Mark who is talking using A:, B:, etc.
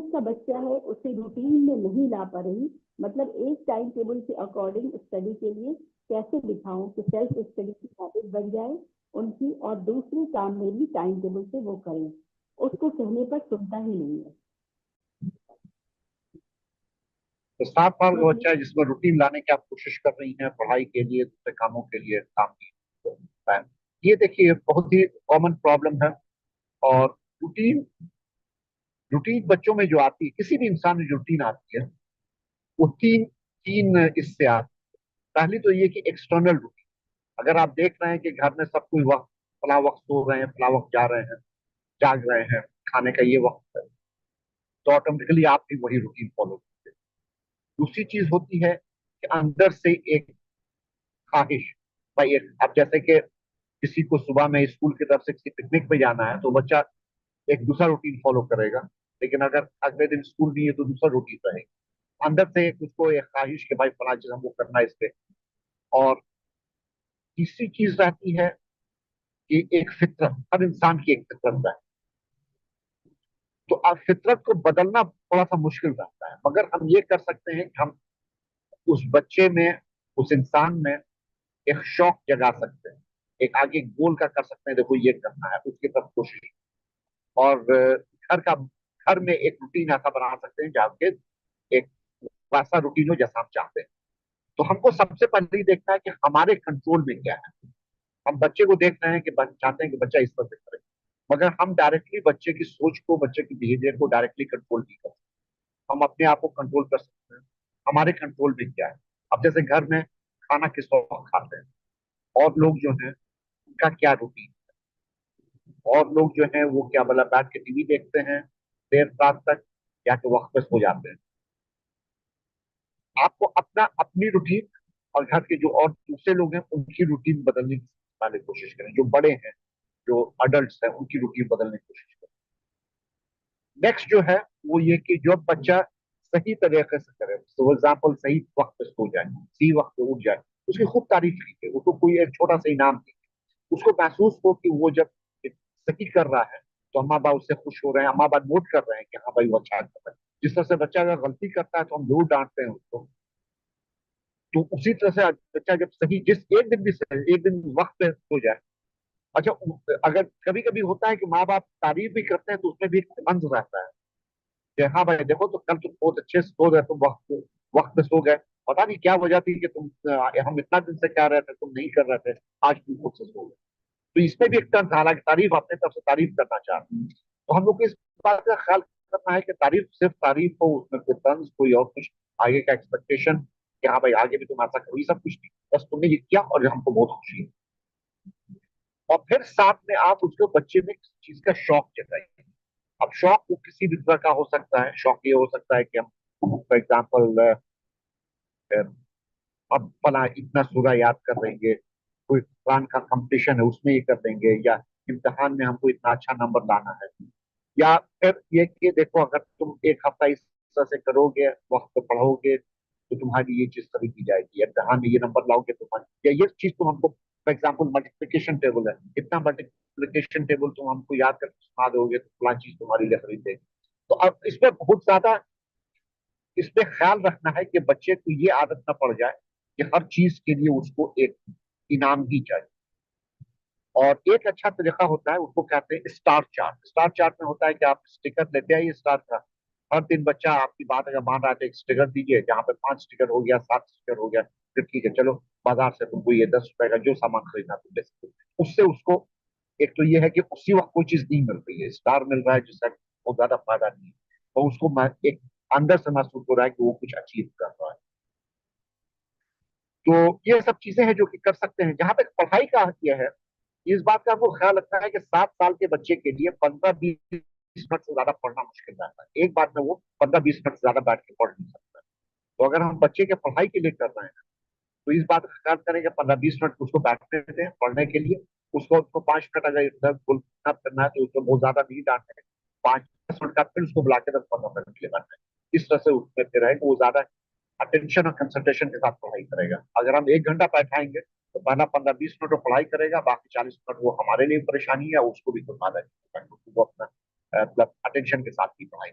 A: का बच्चा है उसे रूटीन में नहीं ला पा रही, मतलब एक टाइम टेबल के अकॉर्डिंग स्टडी के लिए कैसे दिखाऊं कि सेल्फ स्टडी की हैबिट बन जाए उनकी, और दूसरे काम में भी टाइम टेबल से वो करें। उसको कहने पर सुनता ही नहीं है।
B: तो 7 साल का
A: तो
B: बच्चा है जिसमें रूटीन लाने की आप कोशिश कर रही हैं, पढ़ाई के लिए, दूसरे कामों के लिए, काम की टाइम, ये देखिए बहुत ही कॉमन प्रॉब्लम है। और रूटीन रूटीन बच्चों में जो आती है, किसी भी इंसान में जो रूटीन आती है, वो तीन तीन इससे आती है। पहली तो ये कि एक्सटर्नल रूटीन, अगर आप देख रहे हैं कि घर में सब कोई वक्त, फला वक्त सो रहे हैं, फला वक्त जा रहे हैं, जाग रहे हैं, खाने का ये वक्त है, तो ऑटोमेटिकली आप भी वही रूटीन फॉलो करते हैं। दूसरी चीज होती है कि अंदर से एक ख्वाहिश, भाई एक, अब जैसे कि किसी को सुबह में स्कूल की तरफ से किसी पिकनिक पे जाना है तो बच्चा एक दूसरा रूटीन फॉलो करेगा, लेकिन अगर अगले दिन स्कूल नहीं है तो दूसरा रूटीन रहेगा। अंदर से एक उसको एक ख्वाहिश कि भाई फला चीज हमको करना है इस पे। और तीसरी चीज रहती है कि एक फितरत, हर इंसान की एक फितरत है। तो अब फितरत को बदलना थोड़ा सा मुश्किल रहता है, मगर हम ये कर सकते हैं कि हम उस बच्चे में, उस इंसान में एक शौक जगा सकते हैं, एक आगे गोल का कर सकते हैं, देखो ये करना है, उसकी तरफ कोशिश। और घर में एक रूटीन ऐसा बना सकते हैं जहाँ पे एक वैसा रूटीन हो जैसा हम चाहते हैं। तो हमको सबसे पहले ही देखना है कि हमारे कंट्रोल में क्या है। हम बच्चे को देख रहे हैं कि चाहते हैं कि बच्चा इस तरह से करे, मगर हम डायरेक्टली बच्चे की सोच को, बच्चे की बिहेवियर को डायरेक्टली कंट्रोल नहीं कर सकते। हम अपने आप को कंट्रोल कर सकते हैं, हमारे कंट्रोल में क्या है। अब जैसे घर में खाना किस वक्त खाते हैं, और लोग जो है उनका क्या रूटीन, और लोग जो है वो क्या बोला बैठ के टीवी देखते हैं देर रात तक, या तो वक्त पे सो जाते हैं। आपको अपना अपनी रूटीन और घर के जो और दूसरे लोग हैं उनकी रूटीन बदलने की पहले कोशिश करें, जो बड़े हैं, जो अडल्ट हैं, उनकी रूटीन बदलने की कोशिश करें। नेक्स्ट जो है वो ये कि जो बच्चा सही तरीके से करे, फॉर एग्जाम्पल सही वक्त पे सो जाए, सही वक्त पे उठ जाए, उसकी खूब तारीफ कीजिए, उसको कोई एक छोटा सा इनाम दीजिए, उसको महसूस हो कि वो जब सही कर रहा है तो अम्मा बाप उससे खुश हो रहे हैं, अम्मा बाप नोट कर रहे हैं कि हाँ भाई वो अच्छा कर रहा है। जिस तरह से बच्चा अगर गलती करता है तो हम जरूर डांटते हैं उसको, तो उसी तरह से बच्चा जब सही, जिस एक दिन भी सही, एक दिन वक्त पे हो जाए। अच्छा, अगर कभी कभी होता है कि माँ बाप तारीफ भी करते हैं तो उसमें भी एक तंज रहता है कि हाँ भाई देखो तो कल तुम बहुत अच्छे से सो गए, तुम वक्त वक्त पे सो गए, पता नहीं क्या वजह थी कि तुम, हम इतना दिन से कह रहे थे तुम नहीं कर रहे थे, आज तुम खुद से सो गए। तो इसमें भी एक तंज, हालांकि तारीफ अपने तरफ से तारीफ करना चाहते हैं, तो हम लोग को इस बात का ख्याल करना है कि तारीफ सिर्फ तारीफ हो, उसमें कोई तंज, कोई और कुछ आगे का एक्सपेक्टेशन कि हाँ भाई आगे भी तुम ऐसा करो, ये सब कुछ नहीं, बस तुमने ये किया और हमको बहुत खुशी है। और फिर साथ में आप उसको बच्चे में किसी चीज का शौक जगाइए। अब शौक वो किसी भी तरह का हो सकता है। शौक ये हो सकता है कि हम फॉर एग्जाम्पल अब फला इतना सूरा याद कर लेंगे, कोई कुरान का कंपटीशन है उसमें ये कर देंगे, या इम्तिहान में हमको इतना अच्छा नंबर लाना है। या फिर ये कि देखो अगर तुम एक हफ्ता इस तरह से करोगे, वक्त पे पढ़ोगे, तो तुम्हारी ये चीज कभी की जाएगी, इम्तिहान में ये नंबर लाओगे तुम्हारी, या ये चीज तुम हमको, फॉर एग्जाम्पल मल्टीप्लिकेशन टेबल है, इतना मल्टीप्लिकेशन टेबल तुम हमको याद करके सुना दोगे तो फला चीज तुम्हारी लिए खरीदेगी। तो अब इसमें बहुत ज्यादा, इसमें ख्याल रखना है कि बच्चे को ये आदत ना पड़ जाए कि हर चीज के लिए उसको एक इनाम ही चाहिए। और एक अच्छा तरीका होता है, उसको कहते हैं स्टार चार्ट। स्टार चार्ट में होता है कि आप स्टिकर लेते आइए स्टार का, हर दिन बच्चा आपकी बात अगर मान रहा है तो एक स्टिकर दीजिए, जहाँ पे 5 स्टिकर हो गया, 7 स्टिकर हो गया, फिर ठीक है चलो बाजार से तुमको ये 10 रुपए का जो सामान खरीदना तुम ले सकते हो। उससे उसको एक तो ये है कि उसी वक्त कोई चीज नहीं मिल रही है, स्टार मिल रहा है जिसका बहुत ज्यादा फायदा नहीं है, तो उसको एक अंदर से महसूस हो रहा है कि वो कुछ अचीव कर रहा है। तो ये सब चीजें हैं जो कि कर सकते हैं। जहां तक पढ़ाई का यह है, इस बात का आपको ख्याल रखना है कि 7 साल के बच्चे के लिए 15-20 मिनट से ज्यादा पढ़ना मुश्किल रहता है। एक बार में वो 15-20 मिनट से ज्यादा बैठ के पढ़ नहीं सकता। तो अगर हम बच्चे के पढ़ाई के लिए कर रहे हैं तो इस बात का ख्याल करें कि 15-20 मिनट उसको बैठने दें पढ़ने के लिए। उसको 5 मिनट अगर इधर गुलना करना है तो उसको बहुत ज्यादा नहीं डांटे, 5-10 मिनट का फिर उसको बुला के 10-15 मिनट के लिए बैठना है। इस तरह से उसमें फिर रहेगा, वो ज्यादा अटेंशन और कंसंट्रेशन के साथ पढ़ाई करेगा। अगर हम 1 घंटा बैठाएंगे तो पहला 15-20 मिनट वो पढ़ाई करेगा, बाकी 40 मिनट वो हमारे लिए परेशानी है, उसको भी कोई फायदा नहीं होगा, क्योंकि वो अपना मतलब अटेंशन के साथ ही पढ़ाई